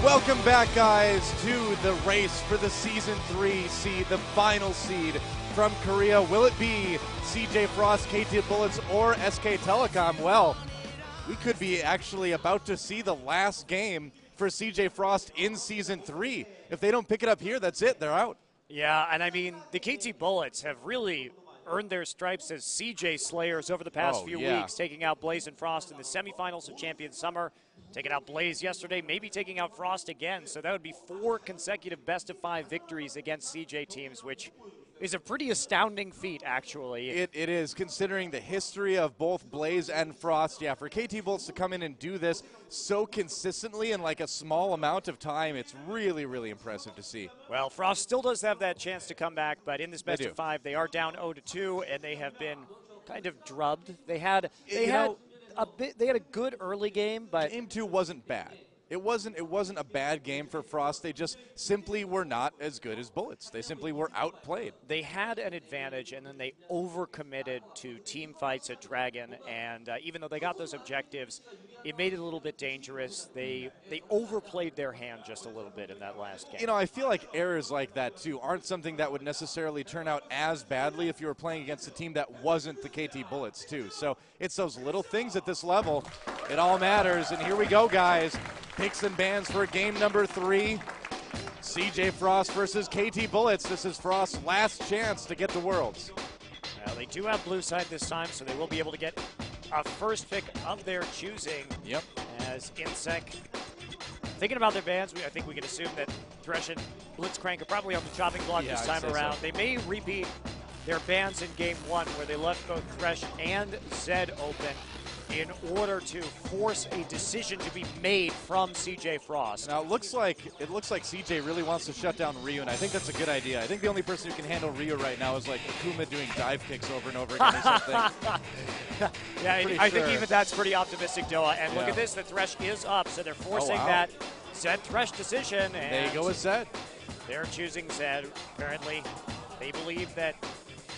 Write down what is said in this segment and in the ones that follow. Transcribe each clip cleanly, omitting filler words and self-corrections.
Welcome back, guys, to the race for the Season 3 seed, the final seed from Korea. Will it be CJ Frost, KT Bullets, or SK Telecom? Well, we could be actually about to see the last game for CJ Frost in Season 3. If they don't pick it up here, that's it. They're out. Yeah, and I mean, the KT Bullets have really earned their stripes as CJ Slayers over the past few weeks, taking out Blaze and Frost in the semifinals of Champions Summer, taking out Blaze yesterday, maybe taking out Frost again. So that would be 4 consecutive best-of-5 victories against CJ teams, which is a pretty astounding feat, actually. It is, considering the history of both Blaze and Frost. Yeah, for KT Bullets to come in and do this so consistently in like a small amount of time, it's really, really impressive to see. Well, Frost still does have that chance to come back, but in this best-of-5, they are down 0-2, and they have been kind of drubbed. They had a good early game, but Game 2 wasn't bad. It wasn't a bad game for Frost. They just simply were not as good as Bullets. They simply were outplayed. They had an advantage, and then they overcommitted to team fights at Dragon, and even though they got those objectives, it made it a little bit dangerous. They overplayed their hand just a little bit in that last game. You know, I feel like errors like that, too, aren't something that would necessarily turn out as badly if you were playing against a team that wasn't the KT Bullets, too. So it's those little things at this level. It all matters, and here we go, guys. Picks and bans for game number 3. CJ Frost versus KT Bullets. This is Frost's last chance to get to Worlds. Well, they do have blue side this time, so they will be able to get a first pick of their choosing. Yep. As Insec, thinking about their bans, I think we can assume that Thresh and Blitzcrank are probably on the chopping block this time around. So. They may repeat their bans in game 1, where they left both Thresh and Zed open in order to force a decision to be made from CJ Frost. Now it looks like CJ really wants to shut down Ryu, and I think that's a good idea. I think the only person who can handle Ryu right now is like Akuma doing dive kicks over and over again or something. Yeah, I think even that's pretty optimistic, Doa. And look at this, the Thresh is up, so they're forcing that Zed Thresh decision. And there you go with Zed. They're choosing Zed. Apparently, they believe that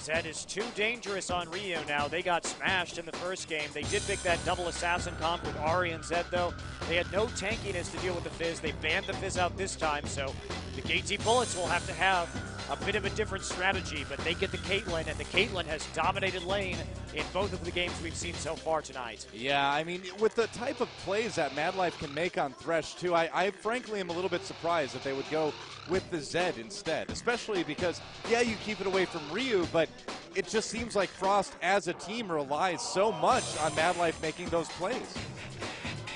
Zed is too dangerous on Ryu now. They got smashed in the first game. They did pick that double assassin comp with Ari and Zed, though. They had no tankiness to deal with the Fizz. They banned the Fizz out this time, so the KT Bullets will have to have a bit of a different strategy, but they get the Caitlyn, and the Caitlyn has dominated lane in both of the games we've seen so far tonight. Yeah, I mean, with the type of plays that Mad Life can make on Thresh, too, I frankly am a little bit surprised that they would go with the Zed instead, especially because, yeah, you keep it away from Ryu, but it just seems like Frost as a team relies so much on Mad Life making those plays.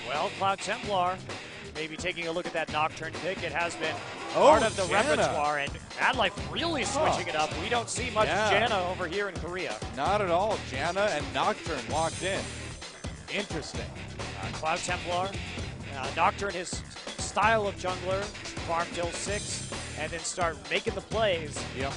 Well, Cloud Templar maybe taking a look at that Nocturne pick. It has been part of the repertoire, and Mad Life really switching it up. We don't see much Janna over here in Korea. Not at all. Janna and Nocturne locked in. Interesting. Cloud Templar. Nocturne, his style of jungler, farm till 6, and then start making the plays. Yep.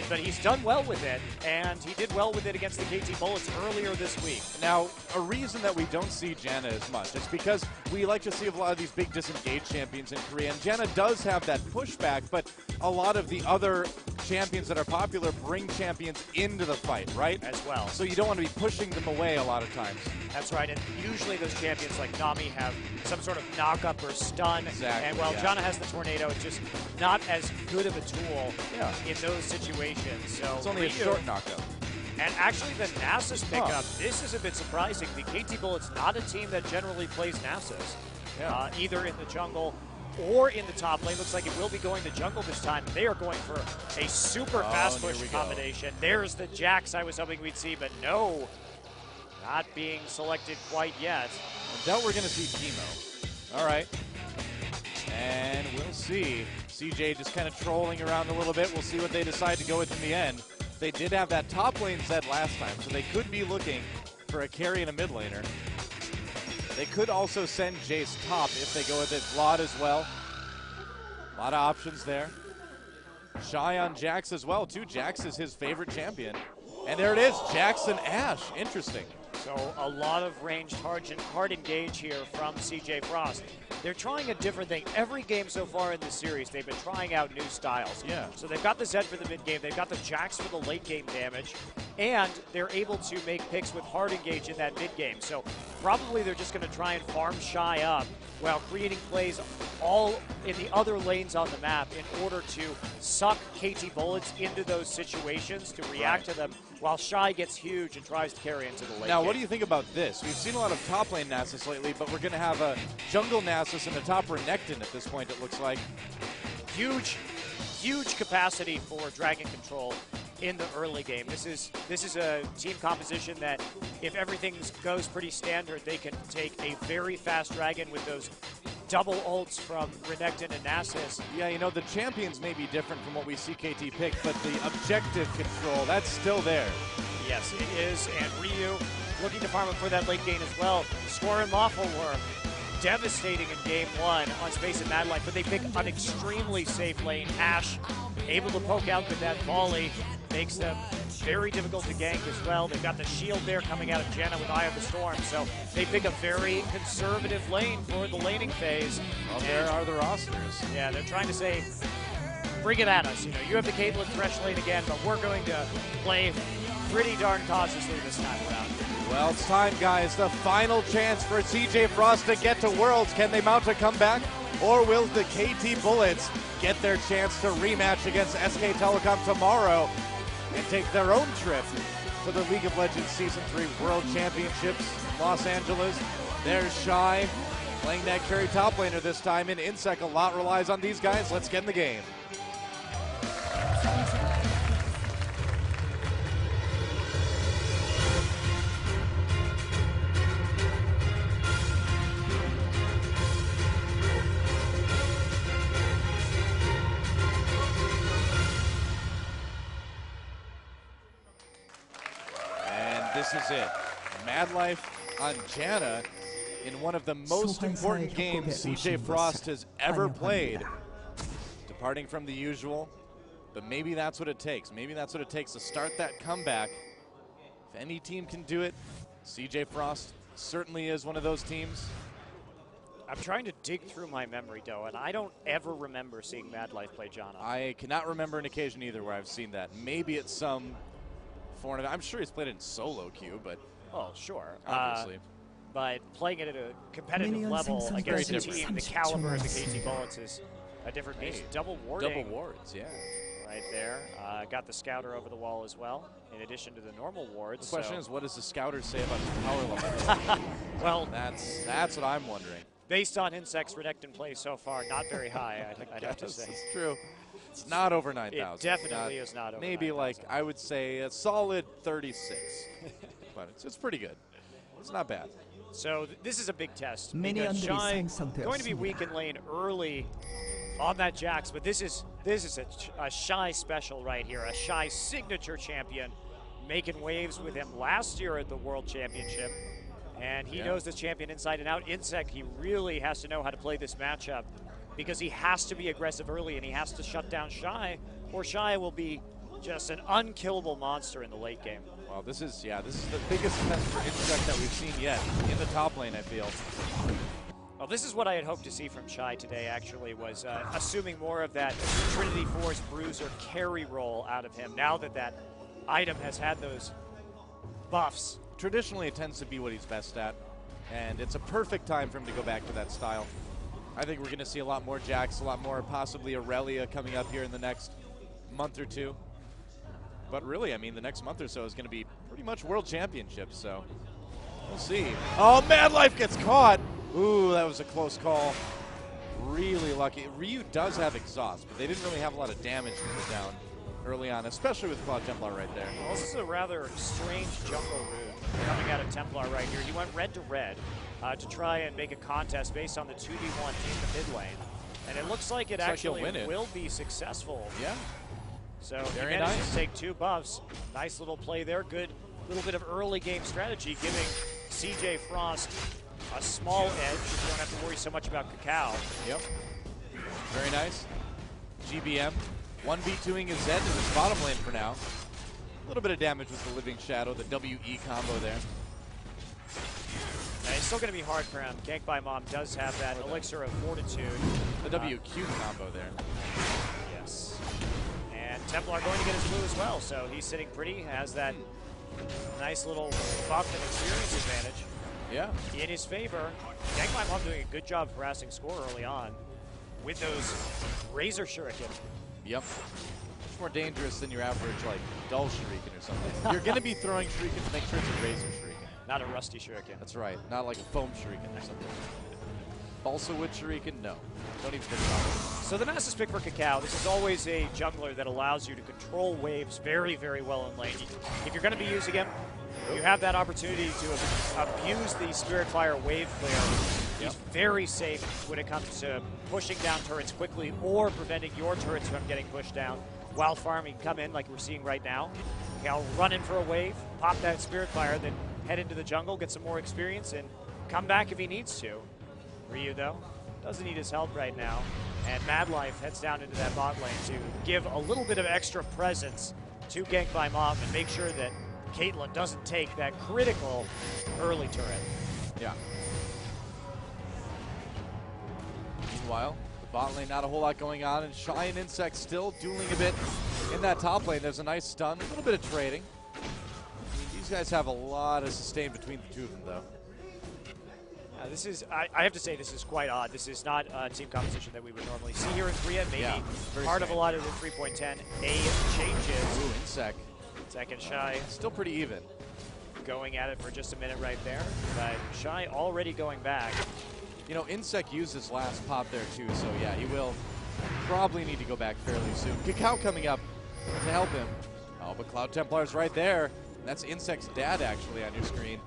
But he's done well with it, and he did well with it against the KT Bullets earlier this week. Now, a reason that we don't see Janna as much is because we like to see a lot of these big disengaged champions in Korea, and Janna does have that pushback, but a lot of the other champions that are popular bring champions into the fight, right? As well. So you don't want to be pushing them away a lot of times. That's right, and usually those champions like Nami have some sort of knock-up or stun. Exactly, and while Janna has the Tornado, it's just not as good of a tool in those situations. So it's only a short knockup. And actually the Nasus pickup, this is a bit surprising. The KT Bullets not a team that generally plays Nasus, either in the jungle or in the top lane. Looks like it will be going to jungle this time. They are going for a super fast push combination. There's the Jax I was hoping we'd see, but no, not being selected quite yet. I doubt we're going to see Teemo. All right. And we'll see. CJ just kind of trolling around a little bit. We'll see what they decide to go with in the end. They did have that top lane Zed last time, so they could be looking for a carry and a mid laner. They could also send Jace top if they go with it. Vlad as well. A lot of options there. Shy on Jax as well, too. Jax is his favorite champion. And there it is, Jax and Ashe. Interesting. So a lot of ranged hard engage here from CJ Frost. they're trying a different thing. Every game so far in the series, they've been trying out new styles. Yeah. So they've got the Zed for the mid game, they've got the Jax for the late game damage, and they're able to make picks with hard engage in that mid game. So probably they're just going to try and farm Shy up while creating plays all in the other lanes on the map in order to suck KT Bullets into those situations to react to them while Shy gets huge and tries to carry into the late Now, game. what do you think about this? We've seen a lot of top lane Nasus lately, but we're going to have a jungle Nasus and a top Renekton at this point, it looks like. Huge capacity for Dragon Control in the early game. This is a team composition that, if everything goes pretty standard, they can take a very fast Dragon with those double ults from Renekton and Nasus. Yeah, you know, the champions may be different from what we see KT pick, but the objective control, that's still there. Yes, it is, and Ryu looking to farm up for that late game as well. Score and Lawful were devastating in game one on Space and Mad Life, but they pick an extremely safe lane. Ashe able to poke out with that volley, makes them very difficult to gank as well. They've got the shield there coming out of Janna with Eye of the Storm, so they pick a very conservative lane for the laning phase. Well, there are the rosters. Yeah, they're trying to say, bring it at us. You know, you have the Caitlyn Thresh lane again, but we're going to play pretty darn cautiously this time around. Well, it's time, guys. The final chance for CJ Frost to get to Worlds. Can they mount a comeback? Or will the KT Bullets get their chance to rematch against SK Telecom tomorrow and take their own trip to the League of Legends Season 3 World Championships in Los Angeles? There's Shy playing that carry top laner this time in Insec. A lot relies on these guys. Let's get in the game. This is it. Mad Life on Janna in one of the most important games CJ Frost has ever played. Departing from the usual, but maybe that's what it takes. Maybe that's what it takes to start that comeback. If any team can do it, CJ Frost certainly is one of those teams. I'm trying to dig through my memory, though, and I don't ever remember seeing Mad Life play Janna. I cannot remember an occasion either where I've seen that. Maybe it's some foreign. I'm sure he's played it in solo queue, but oh, sure, obviously. But playing it at a competitive level against a team the caliber of the KT Bullets is a different beast. Double warding. Double wards, yeah. Right there. Got the Scouter over the wall as well, in addition to the normal wards. The question is, what does the Scouter say about his power level? Well, that's what I'm wondering. Based on Insect's Renekton play so far, not very high, I'd have to say. It's true. It's not over 9,000. It definitely is not over maybe 9,000. like, I would say a solid 36. But it's pretty good. It's not bad. So this is a big test. Because Shy going to be weak in lane early on that Jax, but this is a Shy special right here, a Shy signature champion, making waves with him last year at the World Championship. And he knows this champion inside and out. Insect, he really has to know how to play this matchup, because he has to be aggressive early and he has to shut down Shy, or Shy will be just an unkillable monster in the late game. Well, this is the biggest test for Insect that we've seen yet in the top lane, I feel. Well, this is what I had hoped to see from Shy today, actually, was assuming more of that Trinity Force Bruiser carry role out of him, now that that item has had those buffs. Traditionally, it tends to be what he's best at, and it's a perfect time for him to go back to that style. I think we're going to see a lot more Jax, a lot more possibly Aurelia coming up here in the next month or two. But really, I mean, the next month or so is going to be pretty much World Championships, so we'll see. Oh, Mad Life gets caught. Ooh, that was a close call. Really lucky. Ryu does have exhaust, but they didn't really have a lot of damage to put down early on, especially with Cloud Templar right there. Well, this is a rather strange jungle rune coming out of Templar right here. He went red to red to try and make a contest based on the 2v1 in the mid lane. And it looks like it actually will be successful. Yeah. So he managed to take 2 buffs. Nice little play there. Good little bit of early game strategy, giving CJ Frost a small edge. You don't have to worry so much about Cacao. Yep. Very nice. GBM 1v2ing his Zed in his bottom lane for now. A little bit of damage with the Living Shadow, the WE combo there. Nice still going to be hard for him. Gank by Mom does have that elixir of fortitude. The WQ combo there. Yes. And Templar going to get his blue as well, so he's sitting pretty, has that nice little buff and experience advantage. Yeah. In his favor. Gank by Mom doing a good job of harassing score early on with those Razor Shuriken. Yep. Much more dangerous than your average, like, dull shuriken or something. You're going to be throwing shuriken to make sure it's a Razor shuriken. Not a rusty shuriken. That's right. Not like a foam shuriken or something. Also with shuriken, no. Don't even think about it. So the Nasus pick for Kakao, this is always a jungler that allows you to control waves very, very well in lane. If you're going to be using him, you have that opportunity to abuse the Spirit Fire wave clear. He's very safe when it comes to pushing down turrets quickly or preventing your turrets from getting pushed down. Wild Farm, he can come in like we're seeing right now. He'll run in for a wave, pop that Spirit Fire, then head into the jungle, get some more experience, and come back if he needs to. Ryu, though, doesn't need his help right now. And Mad Life heads down into that bot lane to give a little bit of extra presence to Gank by Mom and make sure that Caitlyn doesn't take that critical early turret. Yeah. Meanwhile, the bot lane, not a whole lot going on, and Shy and Insect still dueling a bit in that top lane. There's a nice stun, a little bit of trading. I mean, these guys have a lot of sustain between the two of them, though. This is, I have to say, this is quite odd. This is not a team composition that we would normally see here in Korea. Maybe part of a lot of the 3.10 changes. Ooh, Insect. Second Shy. Still pretty even. Going at it for just a minute right there. But Shy already going back. You know, Insect used his last pop there too, so yeah, he will probably need to go back fairly soon. Kakao coming up to help him. Oh, but Cloud Templar's right there. That's Insect's dad actually on your screen.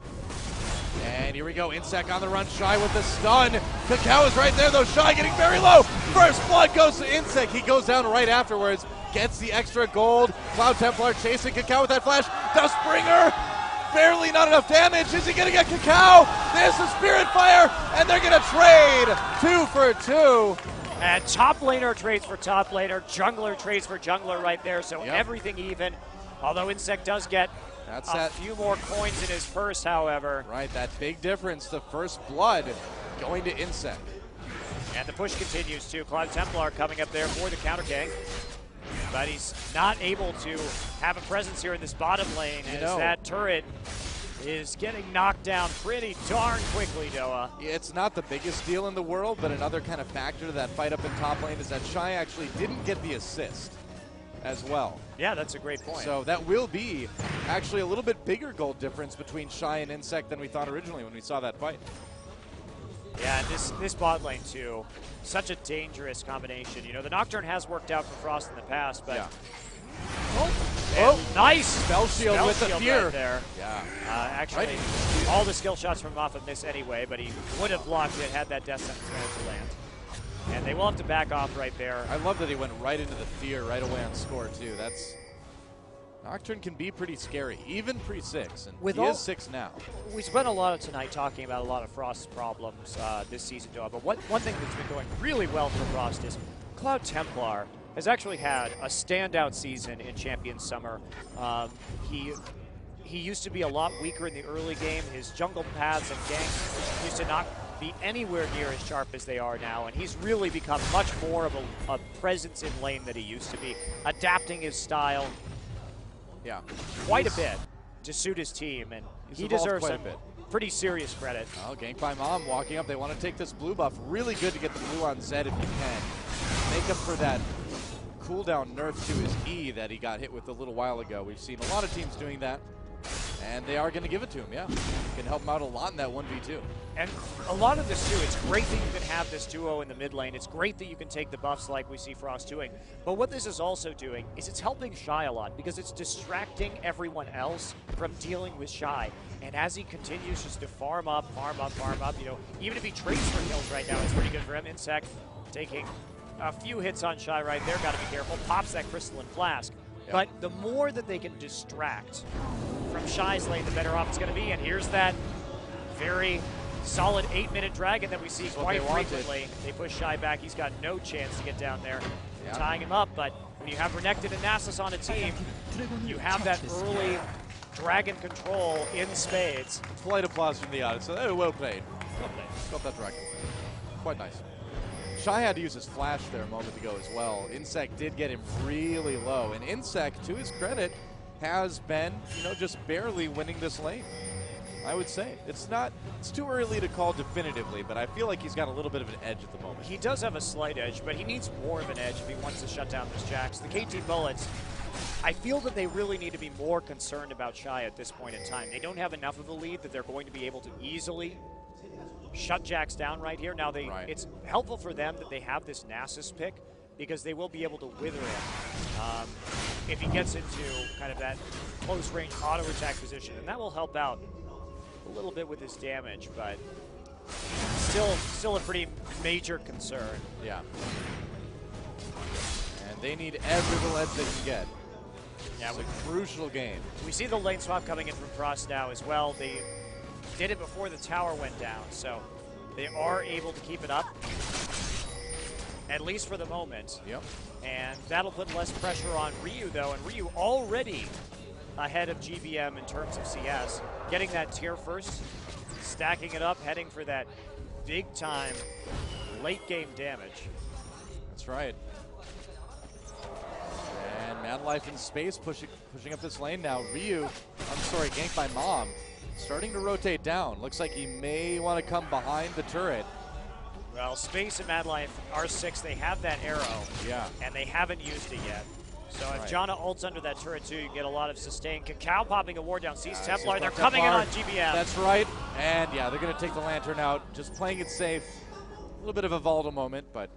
And here we go, Insect on the run, Shy with the stun. Kakao is right there though, Shy getting very low. First blood goes to Insect, he goes down right afterwards. Gets the extra gold. Cloud Templar chasing Kakao with that flash. The Springer, barely not enough damage. Is he gonna get Kakao? There's the Spirit Fire, and they're gonna trade 2 for 2. And top laner trades for top laner, jungler trades for jungler right there, so everything even. Although Insect does get a few more coins in his purse, however. Right, that big difference, the first blood going to Insect. And the push continues too. Cloud Templar coming up there for the counter gank. But he's not able to have a presence here in this bottom lane as that turret is getting knocked down pretty darn quickly, Doa. It's not the biggest deal in the world, but another kind of factor to that fight up in top lane is that Shy actually didn't get the assist as well. Yeah, that's a great point. So that will be actually a little bit bigger gold difference between Shy and Insect than we thought originally when we saw that fight. Yeah, this bot lane too, such a dangerous combination. You know, the Nocturne has worked out for Frost in the past, but nice spell shield with the fear right there. Yeah, actually, all the skill shots from off of this anyway, but he would have blocked it had that death sentence managed to land. And they will have to back off right there. I love that he went right into the fear right away on score too. That's Nocturne can be pretty scary, even pre-6, and he is 6 now. We spent a lot of tonight talking about a lot of Frost's problems this season, Doa, but one thing that's been going really well for Frost is Cloud Templar has actually had a standout season in Champions Summer. He used to be a lot weaker in the early game. His jungle paths and ganks used to not be anywhere near as sharp as they are now, and he's really become much more of a presence in lane than he used to be, adapting his style quite a bit to suit his team, and he deserves some pretty serious credit. Oh, Gank by Mom walking up. They want to take this blue buff. Really good to get the blue on Zed if you can. Make up for that cooldown nerf to his E that he got hit with a little while ago. We've seen a lot of teams doing that, and they are going to give it to him, Can help him out a lot in that 1v2. And a lot of this too, it's great that you can have this duo in the mid lane. It's great that you can take the buffs like we see Frost doing. But what this is also doing is it's helping Shy a lot because it's distracting everyone else from dealing with Shy. And as he continues just to farm up, you know, even if he trades for kills right now, it's pretty good for him. Insect taking a few hits on Shy right there, gotta be careful. Pops that Crystalline Flask. But the more that they can distract from Shy's lane, the better off it's gonna be. And here's that very solid 8-minute dragon that we see quite frequently. They push Shy back. He's got no chance to get down there, tying him up. But when you have Renekton and Nasus on a team, you have that early dragon control in spades. Polite applause from the audience. So, well played. Well played. Got that dragon. Quite nice. Shy had to use his flash there a moment ago as well. Insect did get him really low. And Insect, to his credit, has been, just barely winning this lane. I would say. It's too early to call definitively, but I feel like he's got a little bit of an edge at the moment. He does have a slight edge, but he needs more of an edge if he wants to shut down this Jax. The KT Bullets, I feel that they really need to be more concerned about Shy at this point in time. They don't have enough of a lead that they're going to be able to easily shut Jax down right here. Now, it's helpful for them that they have this Nasus pick because they will be able to wither him if he gets into kind of that close-range auto-attack position, and that will help out a little bit with his damage, but still a pretty major concern. Yeah. And they need every little edge they can get. Yeah, it's a crucial game. We see the lane swap coming in from Frost now as well. They did it before the tower went down, so they are able to keep it up, at least for the moment. Yep. And that'll put less pressure on Ryu, though, and Ryu already ahead of GBM in terms of CS. Getting that tier first, stacking it up, heading for that big-time late-game damage. That's right. And Mad Life in space pushing up this lane now. Ryu, ganked by Mom, starting to rotate down. Looks like he may want to come behind the turret. Well, Space and Mad Life R6, they have that arrow. Yeah. And they haven't used it yet. So if Janna ults under that turret too, you get a lot of sustain. Cacao popping a ward down, sees Templar, they're coming in on GBM. That's right, and yeah, they're gonna take the Lantern out, just playing it safe. A little bit of a volatile moment, but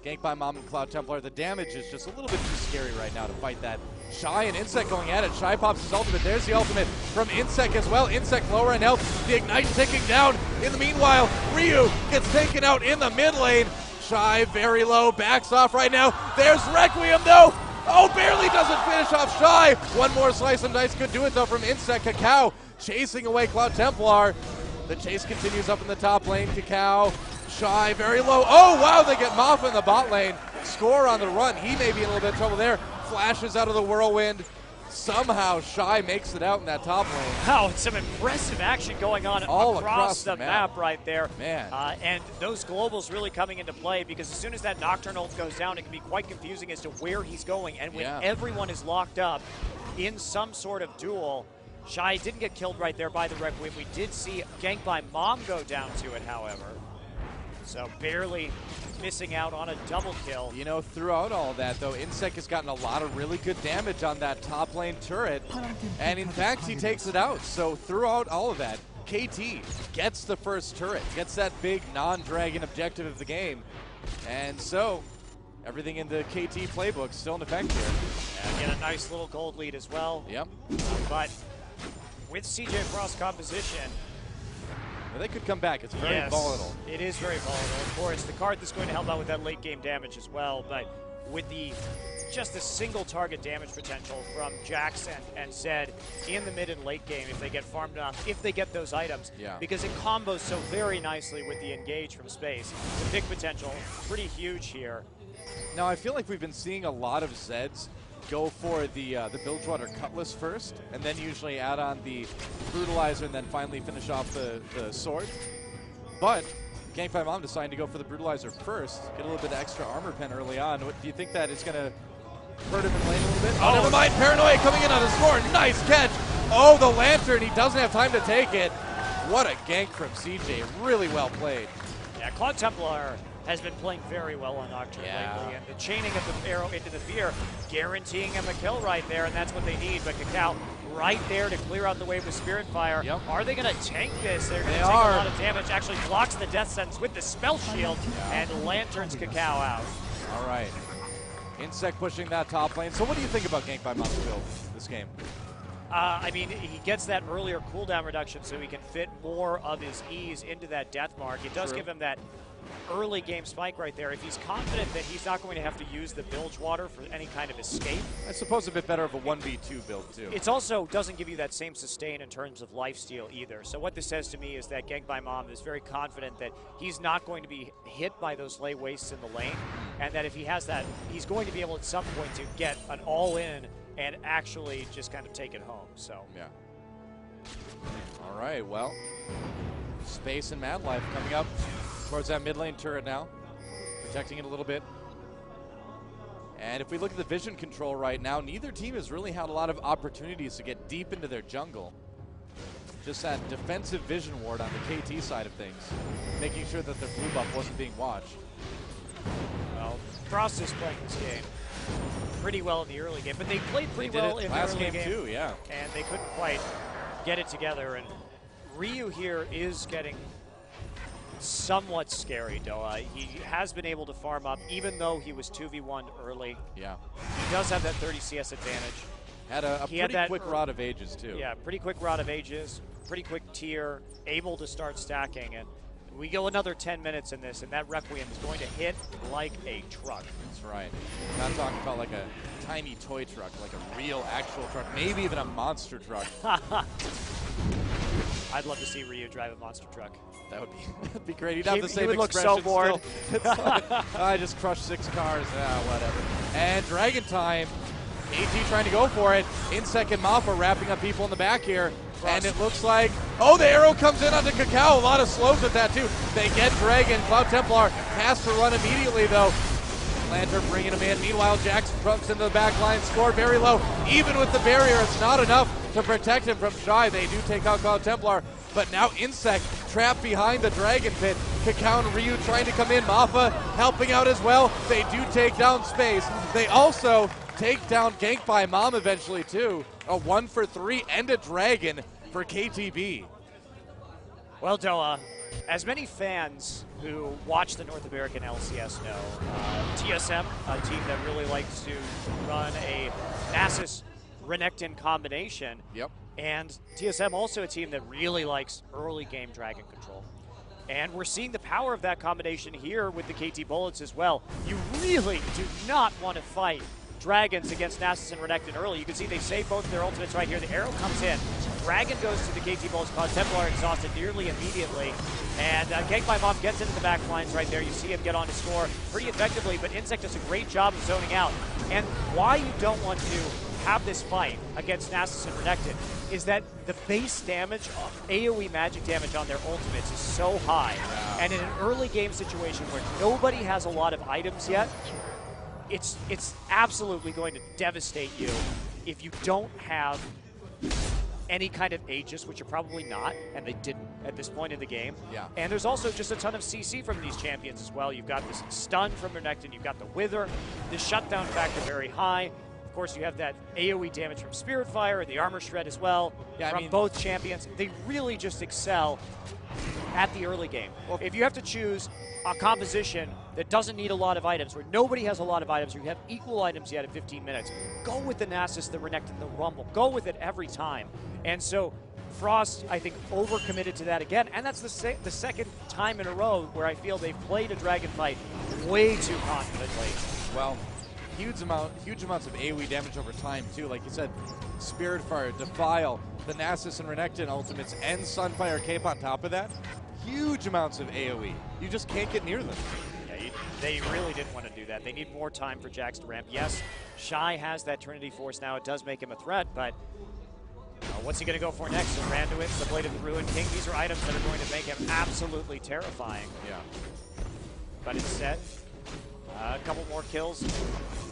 ganked by Mom and Cloud Templar. The damage is just a little bit too scary right now to fight that. Shy and Insect going at it. Shy pops his ultimate. There's the ultimate from Insect as well. Insect lower in health. The Ignite ticking down. In the meanwhile, Ryu gets taken out in the mid lane. Shy very low, backs off right now. There's Requiem though. Oh, barely doesn't finish off Shy. One more slice of dice could do it though from Insect. Cacao chasing away Cloud Templar. The chase continues up in the top lane. Cacao, Shy very low. Oh wow, they get Moff in the bot lane. Score on the run. He may be in a little bit of trouble there. Flashes out of the whirlwind. Somehow Shy makes it out in that top lane. Wow, some impressive action going on all across the map right there. Man. And those globals really coming into play because as soon as that Nocturne ult goes down, it can be quite confusing as to where he's going. And when everyone is locked up in some sort of duel, Shy didn't get killed right there by the Requiem. We did see Gank by Mom go down to it, however. So barely missing out on a double kill. You know, throughout all of that, though, Insect has gotten a lot of really good damage on that top lane turret. And in fact, he takes it out. So throughout all of that, KT gets the first turret, gets that big non-dragon objective of the game. And so everything in the KT playbook still in effect here. Get a nice little gold lead as well. Yep. But with CJ Frost's composition, they could come back. It's very volatile. It is very volatile. Of course, the card that's going to help out with that late game damage as well, but with just the single target damage potential from Jax and Zed in the mid and late game if they get farmed enough, if they get those items. Yeah. Because it combos so very nicely with the engage from space. The big potential, pretty huge here. Now, I feel like we've been seeing a lot of Zeds go for the Bilgewater Cutlass first, and then usually add on the Brutalizer and then finally finish off the sword. But Gank by Mom deciding to go for the Brutalizer first, get a little bit of extra armor pen early on. Do you think that is going to hurt him in lane a little bit? Oh, never mind. Paranoia coming in on the score. Nice catch. Oh, the Lantern. He doesn't have time to take it. What a gank from CJ. Really well played. Yeah, Cloud Templar has been playing very well on Nocturne lately, and the chaining of the arrow into the fear, guaranteeing him a kill right there, and that's what they need. But Cacao right there to clear out the wave with Spirit Fire. Yep. Are they going to tank this? They're going to take a lot of damage. Actually blocks the death sentence with the spell shield, and lanterns Cacao out. All right. Insect pushing that top lane. So what do you think about Gank by Mom's build this game? I mean, he gets that earlier cooldown reduction so he can fit more of his E's into that death mark. It does give him that early game spike right there. If he's confident that he's not going to have to use the Bilgewater for any kind of escape. I suppose a bit better of a 1v2 build too. It also doesn't give you that same sustain in terms of lifesteal either. So what this says to me is that Gank by Mom is very confident that he's not going to be hit by those lay wastes in the lane, and that if he has that, he's going to be able at some point to get an all-in and actually just kind of take it home. So yeah. All right, well, Space and Mad Life coming up towards that mid lane turret now, protecting it a little bit. And if we look at the vision control right now, neither team has really had a lot of opportunities to get deep into their jungle. Just that defensive vision ward on the KT side of things, making sure that their blue buff wasn't being watched. Well, Frost is playing this game pretty well in the early game, but they played pretty well in the last early game too, yeah. And they couldn't quite get it together. And Ryu here is getting somewhat scary, Doa. He has been able to farm up, even though he was 2v1 early. Yeah. He does have that 30 CS advantage. Had a pretty quick Rod of Ages, too. Yeah, pretty quick Rod of Ages, pretty quick tier, able to start stacking. And we go another 10 minutes in this, and that Requiem is going to hit like a truck. That's right. Not talking about like a tiny toy truck, like a real, actual truck, maybe even a monster truck. I'd love to see Ryu drive a monster truck. That would that'd be great. He'd have the same he would expression look so bored. I just crushed 6 cars. Whatever. And Dragon Time. KT trying to go for it. Insec and Mappa wrapping up people in the back here. And it looks like, oh, the arrow comes in onto Cacao. A lot of slopes with that, too. They get Dragon. Cloud Templar has to run immediately, though. Lantern bringing him in. Meanwhile, Jackson trumps into the back line. Scored very low. Even with the barrier, it's not enough to protect him from Shy. They do take out Cloud Templar. But now Insect trapped behind the Dragon Pit. Cacao and Ryu trying to come in. Mappa helping out as well. They do take down Space. They also take down Gank by Mom eventually, too. A 1 for 3 and a Dragon for KTB. Well, Doa, as many fans who watch the North American LCS know, TSM, a team that really likes to run a Nasus-Renekton combination. Yep. And TSM also a team that really likes early game Dragon control. And we're seeing the power of that combination here with the KT Bullets as well. You really do not want to fight Dragons against Nasus and Renekton early. You can see they save both of their ultimates right here. The arrow comes in. Dragon goes to the KT Bullets. Cloud Templar exhausted nearly immediately. And Gank by Mom gets into the back lines right there. You see him get on to score pretty effectively, but Insect does a great job of zoning out. And why you don't want to have this fight against Nasus and Renekton is that the base damage, AoE magic damage on their ultimates is so high. And in an early game situation where nobody has a lot of items yet, it's absolutely going to devastate you if you don't have any kind of Aegis, which you're probably not, and they didn't at this point in the game. Yeah. And there's also just a ton of CC from these champions as well. You've got this stun from Renekton, you've got the Wither, the shutdown factor very high. Of course, you have that AoE damage from Spirit Fire, the Armor Shred as well, from both champions. They really just excel at the early game. Well, if you have to choose a composition that doesn't need a lot of items, where nobody has a lot of items, or you have equal items yet at 15 minutes, go with the Nasus, the Renekton, the Rumble. Go with it every time. And so Frost, I think, overcommitted to that again, and that's the second time in a row where I feel they've played a Dragon fight way too confidently. Well, huge amounts of AoE damage over time, too. Like you said, Spirit Fire, Defile, the Nasus and Renekton ultimates, and Sunfire Cape on top of that. Huge amounts of AoE. You just can't get near them. Yeah, they really didn't want to do that. They need more time for Jax to ramp. Yes, Shy has that Trinity Force now. It does make him a threat, but what's he going to go for next? The Randuin, the Blade of the Ruin King. These are items that are going to make him absolutely terrifying. Yeah. But instead, a couple more kills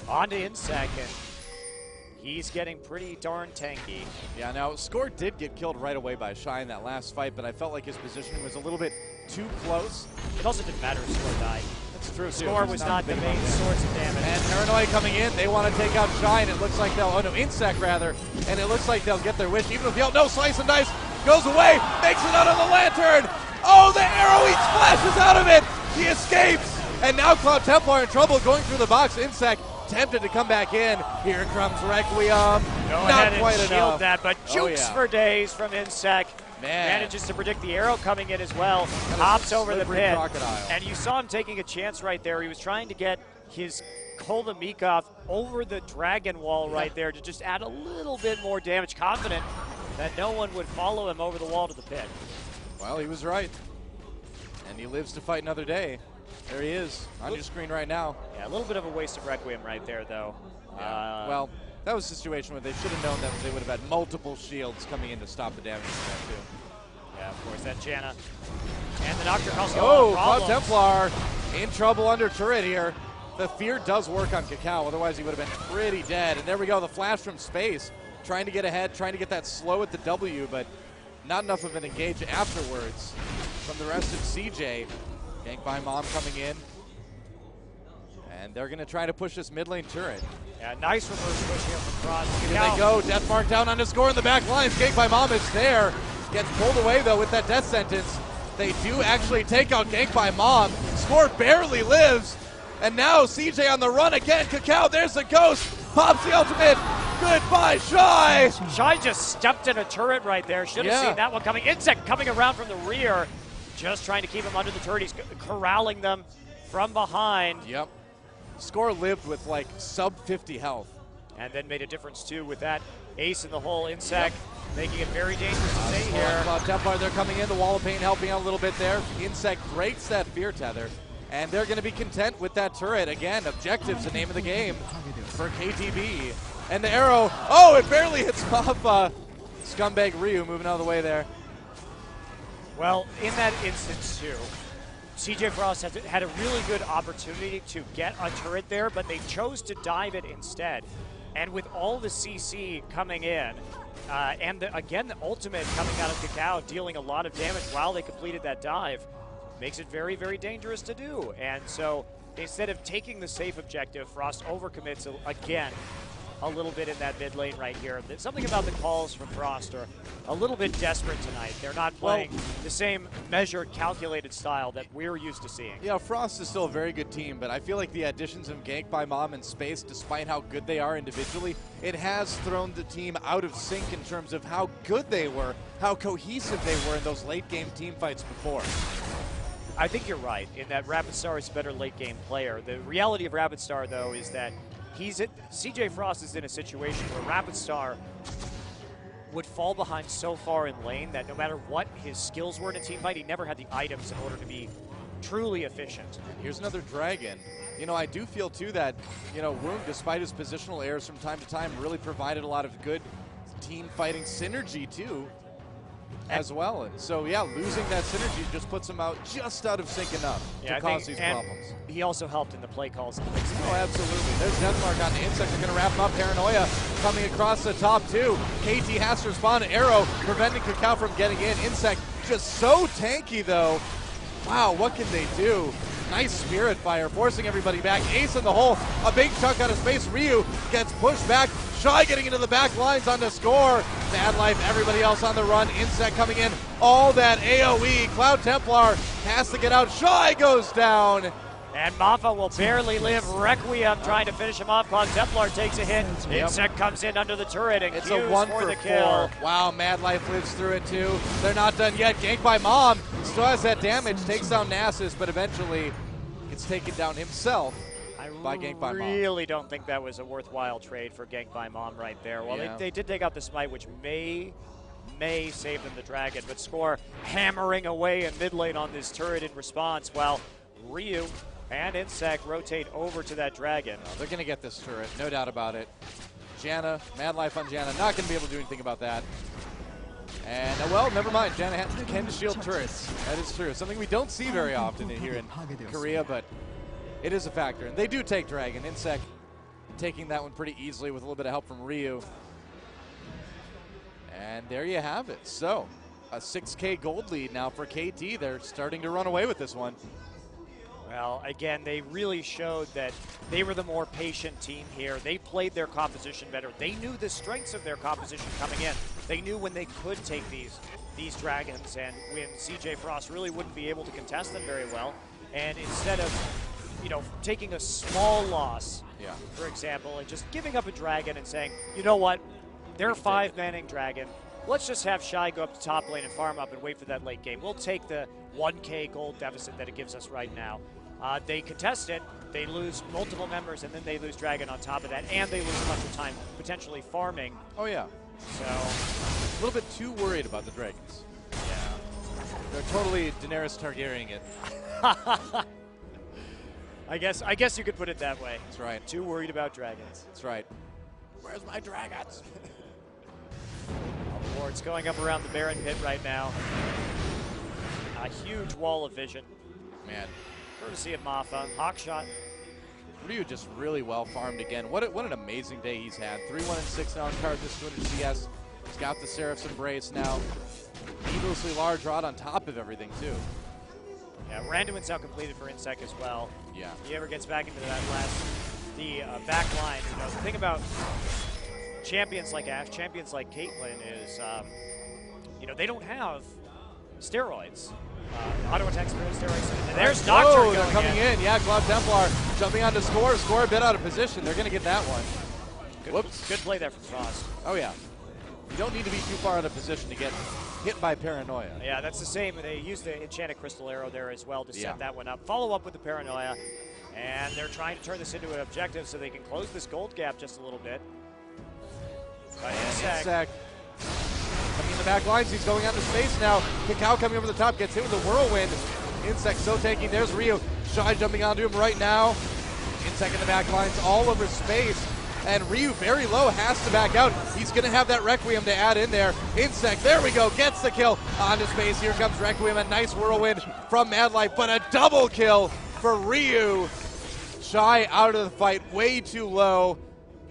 onto Insec, and he's getting pretty darn tanky. Yeah, now, Score did get killed right away by Shy in that last fight, but I felt like his positioning was a little bit too close. It also didn't matter if Score died. That's true, too. Score was not the main source of damage. And Paranoia coming in. They want to take out Shy, and it looks like they'll, oh no, Insec rather, and it looks like they'll get their wish. Even if you no, Slice and Dice goes away, makes it out of the Lantern. Oh, the arrow, he splashes out of it. He escapes. And now Cloud Templar in trouble going through the box. Insec tempted to come back in. Here comes Requiem. Go Not ahead quite and shield enough. that, but jukes for days from Insec. Manages to predict the arrow coming in as well. Hops over the pit. Crocodile. And you saw him taking a chance right there. He was trying to get his Kolda over the dragon wall right there to just add a little bit more damage, confident that no one would follow him over the wall to the pit. Well, he was right. And he lives to fight another day. There he is on your screen right now. Yeah, a little bit of a waste of Requiem right there, though. Yeah. Well, That was a situation where they should have known that they would have had multiple shields coming in to stop the damage from that too. Yeah, of course, that Janna. And the Dr. Koski. Oh, Cloud Templar in trouble under turret here. The fear does work on Kakao, otherwise he would have been pretty dead. And there we go, the flash from space. Trying to get ahead, trying to get that slow at the W, but not enough of an engage afterwards from the rest of CJ. Gank by Mom coming in. And they're going to try to push this mid lane turret. Yeah, nice reverse push here from Frost. Here they go, Death Mark down on the score in the back lines. Gank by Mom is there. Gets pulled away though with that death sentence. They do actually take out Gank by Mom. Score barely lives. And now CJ on the run again. Kakao, there's the ghost. Pops the ultimate. Goodbye, Shy. Shy just stepped in a turret right there. Should have seen that one coming. Insect coming around from the rear. Just trying to keep him under the turret. He's corralling them from behind. Yep. Score lived with like sub 50 health. And then made a difference too with that ace in the hole. Insect making it very dangerous to stay here. Cloud Templar, they're coming in. The Wall of Pain helping out a little bit there. Insect breaks that fear tether. And they're going to be content with that turret. Again, objectives, the name of the game for KTB. And the arrow, oh, it barely hits off Scumbag Ryu moving out of the way there. Well, in that instance too, CJ Frost has had a really good opportunity to get a turret there, but they chose to dive it instead. And with all the CC coming in, and again, the ultimate coming out of Kakao dealing a lot of damage while they completed that dive, makes it very, very dangerous to do. And so instead of taking the safe objective, Frost overcommits again a little bit in that mid lane right here. Something about the calls from Frost are a little bit desperate tonight. They're not playing the same measured, calculated style that we're used to seeing. Yeah, Frost is still a very good team, but I feel like the additions of Gank by Mom and Space, despite how good they are individually, it has thrown the team out of sync in terms of how good they were, how cohesive they were in those late game team fights before. I think you're right in that Rapid Star is a better late game player. The reality of Rapid Star, though, is that CJ Frost is in a situation where Rapid Star would fall behind so far in lane that no matter what his skills were in a team fight, he never had the items in order to be truly efficient. Here's another Dragon. You know, I do feel, too, that, you know, Wound, despite his positional errors from time to time, really provided a lot of good team fighting synergy, too, as well. And so, yeah, losing that synergy just puts him out just out of sync enough to cause these problems. He also helped in the play calls. Oh, absolutely. There's Deathmark on the Insect. They're going to wrap him up. Paranoia coming across the top two. KT has to respond. Arrow preventing Kakao from getting in. Insect just so tanky, though. Wow, what can they do? Nice Spirit Fire, forcing everybody back. Ace in the hole, a big chunk out of space. Ryu gets pushed back. Shy getting into the back lines on the score. Bad Life, everybody else on the run. Insect coming in, all that AoE. Cloud Templar has to get out. Shy goes down. And Mafa will barely live. Requiem trying to finish him off. Cloud Templar takes a hit. Insect comes in under the turret and it's Q's a 1 for the kill. 4. Wow, Mad Life lives through it too. They're not done yet. Gank by Mom. Still has that damage. Takes down Nasus, but eventually gets taken down himself by Gank by Mom. I really don't think that was a worthwhile trade for Gank by Mom right there. Well, they did take out the Smite, which may save them the Dragon, but Score hammering away in mid lane on this turret in response while Ryu and Insect rotate over to that Dragon. Oh, they're going to get this turret, no doubt about it. Janna, Mad Life on Janna, not going to be able to do anything about that. And, well, never mind, Janna can shield turrets. That is true. Something we don't see very often here in Korea, but it is a factor. And they do take Dragon. Insect taking that one pretty easily with a little bit of help from Ryu. And there you have it. So, a 6K gold lead now for KT. They're starting to run away with this one. Well, again, they really showed that they were the more patient team here. They played their composition better. They knew the strengths of their composition coming in. They knew when they could take these Dragons and when CJ Frost really wouldn't be able to contest them very well. And instead of, you know, taking a small loss, for example, and just giving up a Dragon and saying, you know what, they're a 5-manning Dragon. Let's just have Shy go up to top lane and farm up and wait for that late game. We'll take the 1K gold deficit that it gives us right now. They contest it, they lose multiple members, and then they lose Dragon on top of that, and they lose a bunch of time potentially farming. Oh, yeah. So, a little bit too worried about the Dragons. Yeah. They're totally Daenerys Targaryen it. I guess you could put it that way. That's right. Too worried about Dragons. That's right. Where's my dragons? Ward's going up around the Baron pit right now. A huge wall of vision. Man. Courtesy of Mafa. Hawk shot. Ryu just really well farmed again. What an amazing day he's had. 3-1-6 now on Cardinals 200 CS. He's got the Seraph's Embrace now. Needlessly large rod on top of everything, too. Yeah, Randuin's now completed for Insec as well. Yeah. If he ever gets back into that back line, you know, the thing about champions like Ashe, champions like Caitlyn is, you know, they don't have steroids. Auto attack steroids. And there's Nocturne they're coming in. Yeah, Cloud Templar jumping on to score. Score a bit out of position. They're going to get that one. Whoops. Good play there from Frost. Oh, yeah. You don't need to be too far out of position to get hit by Paranoia. Yeah, that's the same. They used the Enchanted Crystal Arrow there as well to set that one up. Follow up with the Paranoia. And they're trying to turn this into an objective so they can close this gold gap just a little bit. Insec coming in the back lines. He's going out into space now. Cacao coming over the top, gets hit with a whirlwind. Insec so taking. There's Ryu. Shy jumping onto him right now. Insec in the back lines all over space. And Ryu very low, has to back out. He's going to have that Requiem to add in there. Insec, there we go, gets the kill onto space. Here comes Requiem, a nice whirlwind from Madlife, but a double kill for Ryu. Shy out of the fight, way too low.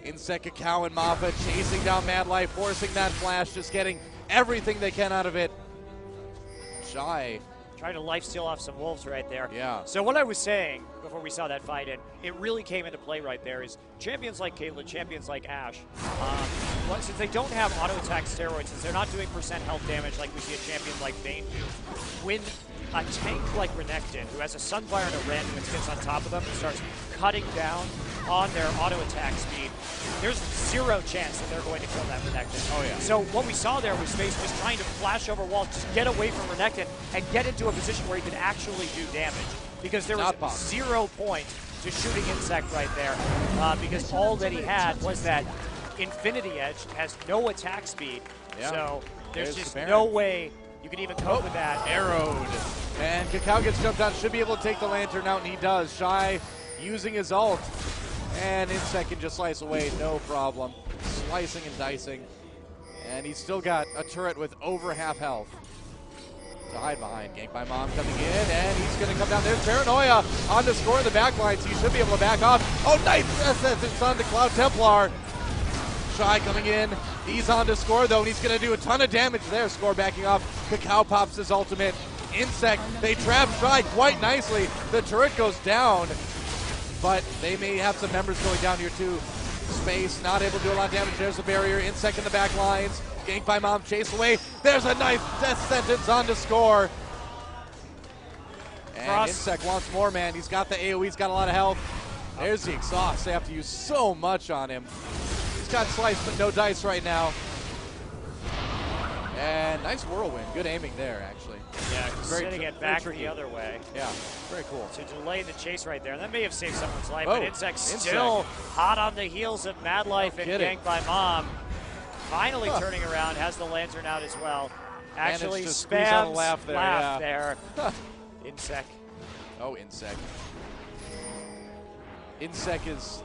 Insec, Cacao, and Mafa chasing down Madlife, forcing that flash, just getting everything they can out of it. Shy trying to lifesteal off some wolves right there. Yeah. So what I was saying before we saw that fight, and it really came into play right there, is champions like Caitlyn, champions like Ashe, since they don't have auto attack steroids, since they're not doing percent health damage like we see a champion like Vayne do, when a tank like Renekton, who has a Sunfire and a Random and gets on top of them and starts cutting down on their auto attack speed, there's zero chance that they're going to kill that Renekton. Oh, yeah. So what we saw there was Space just trying to flash over walls, just get away from Renekton and get into a position where he could actually do damage. Because there was 0 point to shooting Insect right there. Because all that he had was that Infinity Edge, has no attack speed. Yeah. So there's just no way you can even cope with that. Arrowed. And Cacao gets jumped on, should be able to take the Lantern out, and he does. Shy using his ult. And Insect can just slice away, no problem. Slicing and dicing. And he's still got a turret with over half health to hide behind. Gank by Mom coming in, and he's going to come down. There's Paranoia on the score in the back line, so he should be able to back off. Oh, nice! It's on to Cloud Templar. Shy coming in. He's on to score, though, and he's going to do a ton of damage there. Score backing off. Cacao pops his ultimate. Insect, they trap Shy quite nicely. The turret goes down, but they may have some members going down here, too. Space, not able to do a lot of damage. There's a barrier. Insect in the back lines. Gank by Mom, chase away. There's a nice death sentence on to score. And Insect wants more, man. He's got the AoE, he's got a lot of health. There's the exhaust. They have to use so much on him. He's got slice, but no dice right now. And nice whirlwind. Good aiming there, actually. Yeah, sending it back the other way. Yeah, very cool. To delay the chase right there. That may have saved someone's life, but Insect still hot on the heels of Madlife and Gank by Mom. Finally turning around, has the Lantern out as well. Actually spams laugh there. Insect. Oh, Insect. Insect is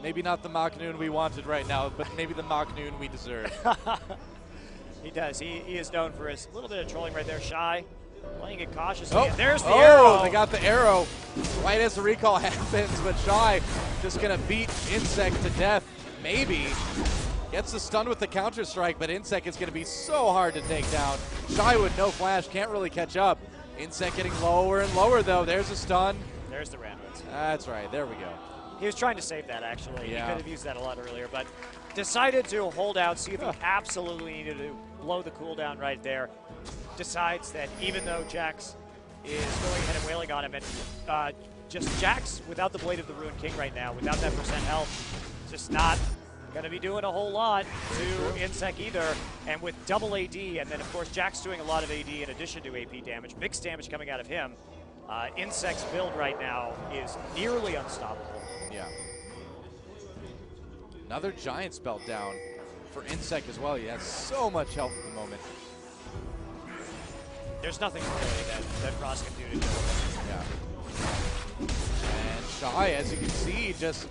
maybe not the Mach Noon we wanted right now, but maybe the Mach Noon we deserve. He does. He is known for his little bit of trolling right there. Shy, playing it cautiously. Oh, and there's the arrow. They got the arrow right as the recall happens, but Shy just going to beat Insect to death. Maybe. Gets the stun with the counter strike, but Insect is going to be so hard to take down. Shy with no flash, can't really catch up. Insect getting lower and lower, though. There's a stun. There's the Randuin. That's right. There we go. He was trying to save that, actually. Yeah. He could have used that a lot earlier, but decided to hold out, see if he absolutely needed to blow the cooldown right there. Decides that even though Jax is going ahead and wailing on him, and just Jax without the Blade of the Ruined King right now, without that percent health, just not going to be doing a whole lot to Insect either. And with double AD, and then of course Jax doing a lot of AD in addition to AP damage, mixed damage coming out of him, Insect's build right now is nearly unstoppable. Yeah. Another Giant Spell down for Insect as well. He has so much health at the moment. There's nothing really that Frost can do to kill him. Yeah. And Shy, as you can see, just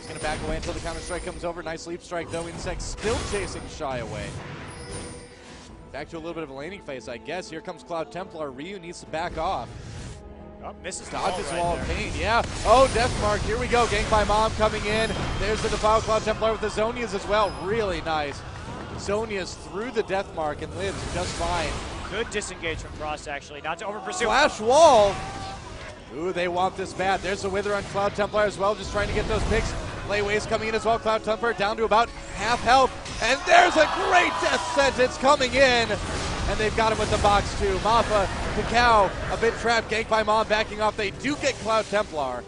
He's going to back away until the counter-strike comes over. Nice leap strike, though. Insect still chasing Shy away. Back to a little bit of a laning phase, I guess. Here comes Cloud Templar. Ryu needs to back off. Oh, misses Dodges right wall there. of pain, yeah. Oh, Death Mark, here we go. Gank by Mom coming in. There's the Defile Cloud Templar with the Zonias as well. Really nice. Zonias through the Death Mark and lives just fine. Good disengage from Frost, actually. Not to over-pursue. Flash wall. Ooh, they want this bad. There's the Wither on Cloud Templar as well, just trying to get those picks. Playways coming in as well. Cloud Templar down to about half health. And there's a great death sentence coming in. And they've got him with the box too. Mappa, Cacao, a bit trapped. Gank by Mom backing off. They do get Cloud Templar.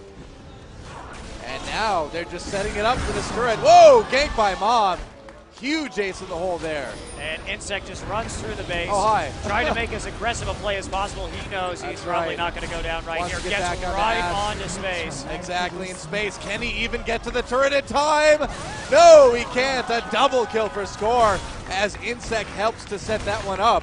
And now they're just setting it up for this turret. Whoa, gank by Mom. Huge ace in the hole there. And Insect just runs through the base. Oh, hi. Trying to make as aggressive a play as possible. He knows he's probably not going to go down right Wants here. to get Gets back on right the ass. onto space. Exactly in space. Can he even get to the turret in time? No, he can't. A double kill for score as Insect helps to set that one up.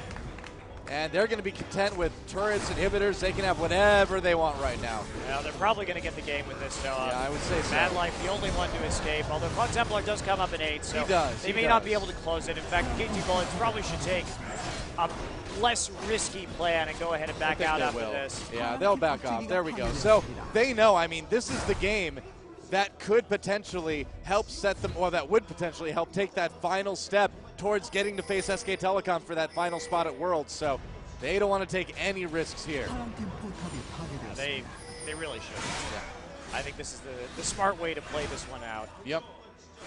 And they're going to be content with turrets, inhibitors. They can have whatever they want right now. Well, they're probably going to get the game with this, though. Yeah, I would say so. Mad Life, the only one to escape, although Cloud Templar does come up in 8, so He does, they he may not does. be able to close it. In fact, KT Bullets probably should take a less risky plan and go ahead and back out after this. Yeah, they'll back off. There we go. So they know, I mean, this is the game that could potentially help set them, or that would potentially help take that final step towards getting to face SK Telecom for that final spot at Worlds. So they don't want to take any risks here. Yeah, they really should. Yeah. I think this is the smart way to play this one out. Yep,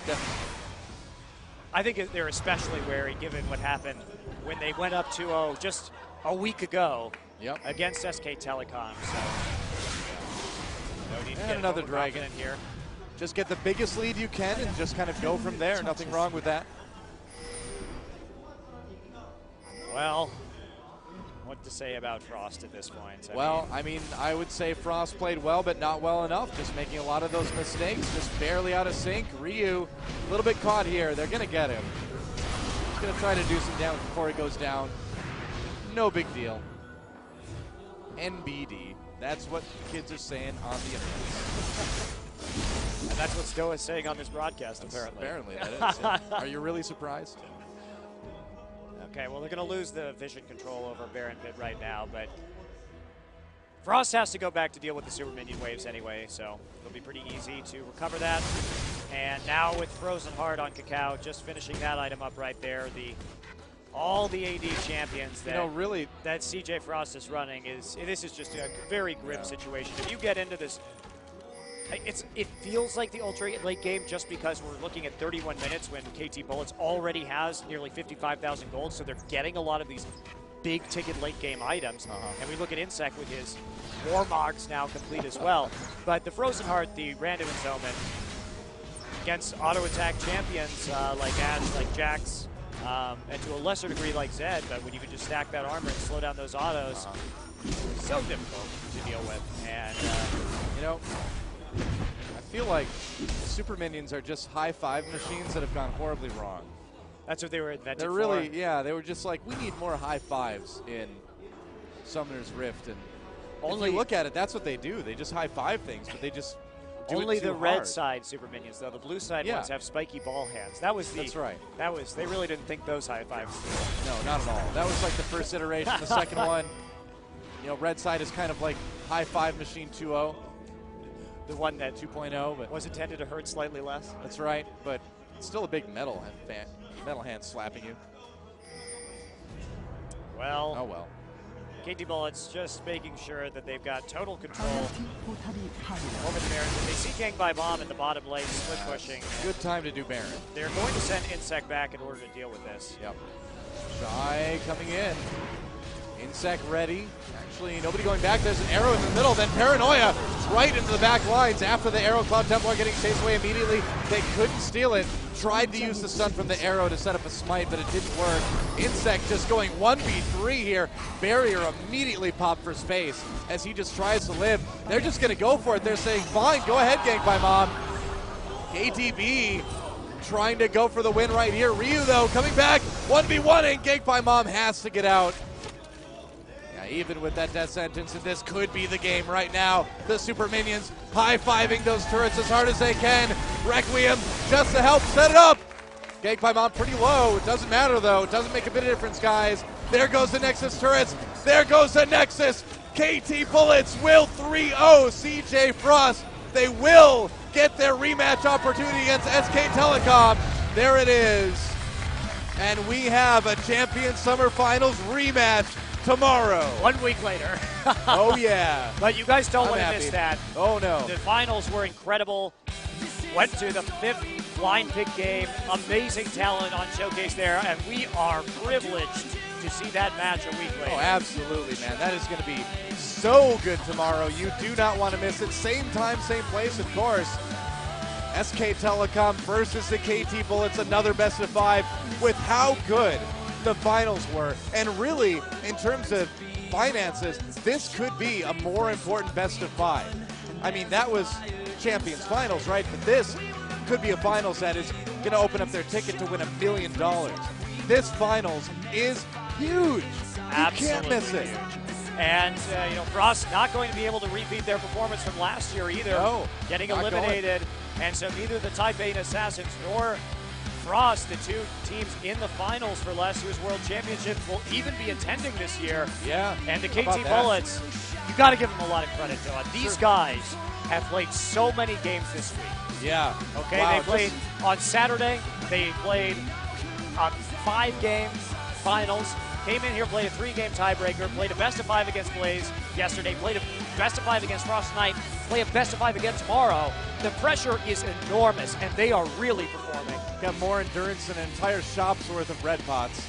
definitely. I think they're especially wary given what happened when they went up 2-0 just a week ago against SK Telecom. So no need to get another dragon in here. Just get the biggest lead you can and just kind of go from there. Nothing wrong with that. Well, what to say about Frost at this point? I mean, I would say Frost played well, but not well enough. Just making a lot of those mistakes, just barely out of sync. Ryu, a little bit caught here. They're going to get him. He's going to try to do some damage before he goes down. No big deal. NBD. That's what kids are saying on the internet. And that's what Stoa is saying on this broadcast, apparently. Apparently, that is. Yeah. Are you really surprised? Okay, well, they're going to lose the vision control over Baron Pit right now, but Frost has to go back to deal with the super minion waves anyway, so it'll be pretty easy to recover that. And now with Frozen Heart on Cacao, just finishing that item up right there, all the AD champions that, really, that CJ Frost is running, this is just a very grim situation. If you get into this, it feels like the ultra late game just because we're looking at 31 minutes when KT Bullets already has nearly 55,000 gold, so they're getting a lot of these big ticket late game items. And we look at Insect with his Warmogs now complete as well. But the Frozen Heart, the random Enzoman, against auto attack champions like Ash, like Jax, and to a lesser degree like Zed, but when you can just stack that armor and slow down those autos, so difficult to deal with. And you know, I feel like super minions are just high five machines that have gone horribly wrong. That's what they were invented They're for. really, yeah, they were just like, we need more high fives in Summoner's Rift. And if you look at it, that's what they do. They just high five things, but they just do only it too the red hard. side super minions, though. The blue side ones have spiky ball hands. That was That's right. They really didn't think those high fives through. No, not at all. That was like the first iteration. The second one, you know, red side is kind of like high five machine 2.0. The one that 2.0, but was intended to hurt slightly less. That's right, but it's still a big metal hand slapping you. Well, oh well. KT Bullets just making sure that they've got total control over the Baron. They see Gang by Bomb in the bottom lane, split pushing. Good time to do Baron. They're going to send Insect back in order to deal with this. Yep. Shy coming in. Insect ready. Actually, nobody going back. There's an arrow in the middle. Then Paranoia right into the back lines. After the arrow, Cloud Templar getting chased away immediately. They couldn't steal it. Tried to use the stun from the arrow to set up a smite, but it didn't work. Insect just going 1v3 here. Barrier immediately popped for space as he just tries to live. They're just going to go for it. They're saying, fine, go ahead, Gank by Mom. KTB trying to go for the win right here. Ryu, though, coming back. 1v1, and Gank by Mom has to get out. Even with that death sentence, and this could be the game right now. The super minions high-fiving those turrets as hard as they can. Requiem just to help set it up. Gank by Mom pretty low. It doesn't matter, though. It doesn't make a bit of difference, guys. There goes the Nexus turrets. There goes the Nexus. KT Bullets will 3-0 CJ Frost. They will get their rematch opportunity against SK Telecom. There it is. And we have a Champion Summer Finals rematch tomorrow. 1 week later. Oh, yeah. But you guys don't want to happy. miss that. Oh, no. The finals were incredible. Went to the 5th blind pick game. Amazing talent on showcase there, and we are privileged to see that match a week later. Oh, absolutely, man. That is going to be so good tomorrow. You do not want to miss it. Same time, same place, of course. SK Telecom versus the KT Bullets, another best of 5 with how good the finals were. And really, in terms of finances, this could be a more important best of 5. I mean, that was Champions Finals, right? But this could be a finals that is going to open up their ticket to win $1 million. This finals is huge. Absolutely you can't miss it. huge. And, Frost not going to be able to repeat their performance from last year either. No, getting not eliminated. And so neither the Taipei Assassins nor Frost, the two teams in the finals for last year's World Championship, will even be attending this year. Yeah. And the How about KT that? Bullets, you got to give them a lot of credit, though. These guys have played so many games this week. Yeah. Okay, Wow, they played on Saturday. They played 5-game finals. Came in here, played a 3-game tiebreaker, played a best of 5 against Blaze yesterday, played a best of 5 against Frost tonight, play a best of 5 again tomorrow. The pressure is enormous, and they are really performing. Got more endurance than an entire shop's worth of red pots.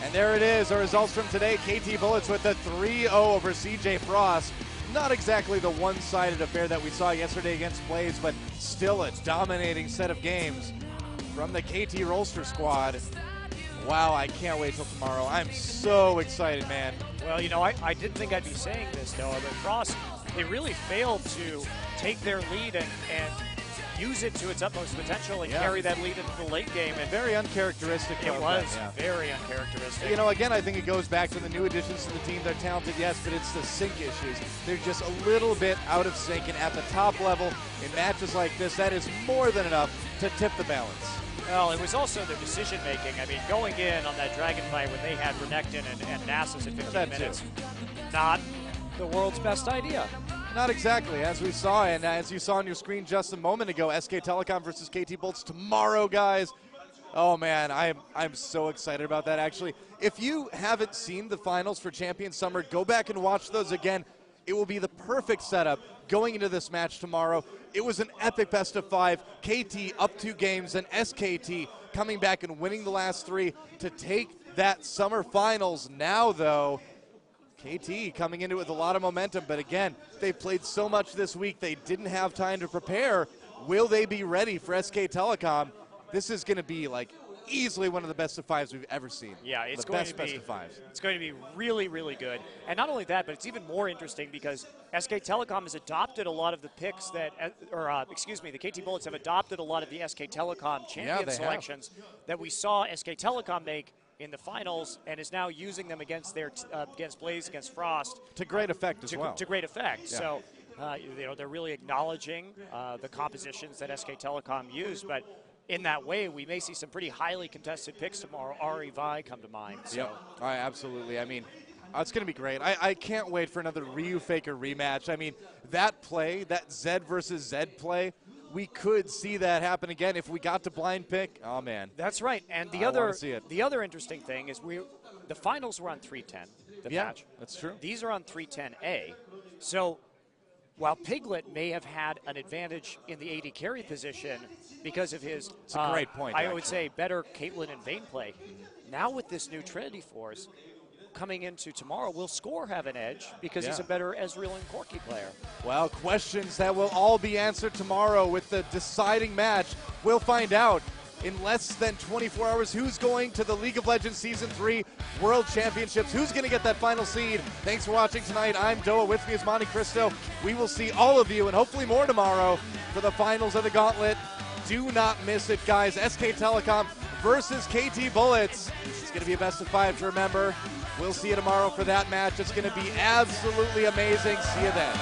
And there it is, the results from today. KT Bullets with a 3-0 over CJ Frost. Not exactly the one-sided affair that we saw yesterday against Blaze, but still a dominating set of games from the KT Rollster squad. Wow, I can't wait till tomorrow. I'm so excited, man. Well, I didn't think I'd be saying this, though, but Frost, they really failed to take their lead and use it to its utmost potential and carry that lead into the late game. And Very uncharacteristic. it was very uncharacteristic. You know, again, I think it goes back to the new additions to the team. They're talented, yes, but it's the sync issues. They're just a little bit out of sync, and at the top level, in matches like this, that is more than enough to tip the balance. Well, it was also their decision-making. I mean, going in on that Dragon fight when they had Renekton and Nasus at 15 minutes, not the world's best idea. Not exactly, as we saw, and as you saw on your screen just a moment ago, SK Telecom versus KT Bolts tomorrow, guys. Oh, man, I'm so excited about that, actually. If you haven't seen the finals for Champion Summer, go back and watch those again. It will be the perfect setup going into this match tomorrow. It was an epic best of 5. KT up 2 games, and SKT coming back and winning the last 3 to take that summer finals. Now, though, KT coming into it with a lot of momentum, but again, they've played so much this week, they didn't have time to prepare. Will they be ready for SK Telecom? This is going to be like easily one of the best of 5s we've ever seen. Yeah, it's the going best to be best of 5s. It's going to be really, really good. And not only that, but it's even more interesting because SK Telecom has adopted a lot of the picks that, the KT Bullets have adopted a lot of the SK Telecom champion selections that we saw SK Telecom make in the finals, and is now using them against their against Blaze, against Frost to great effect as well. To great effect. Yeah. So, they're really acknowledging the compositions that SK Telecom used, but in that way, we may see some pretty highly contested picks tomorrow. Ari Vi come to mind. So. Yep. Absolutely. I mean, it's going to be great. I can't wait for another Ryu Faker rematch. I mean, that play, that Zed versus Zed play, we could see that happen again if we got to blind pick. Oh, man. That's right. And the other interesting thing is the finals were on 310, the match. That's true. These are on 310A. So while Piglet may have had an advantage in the AD carry position because of his, it's a great point, I would say, better Caitlyn and Vayne play. Now with this new Trinity Force coming into tomorrow, will Score have an edge because he's a better Ezreal and Corki player? Well, questions that will all be answered tomorrow with the deciding match. We'll find out in less than 24 hours who's going to the League of Legends Season 3 World Championships. Who's going to get that final seed? Thanks for watching tonight. I'm Doa. With me is Monte Cristo. We will see all of you and hopefully more tomorrow for the finals of the Gauntlet. Do not miss it, guys. SK Telecom versus KT Bullets. It's going to be a best of 5 to remember. We'll see you tomorrow for that match. It's going to be absolutely amazing. See you then.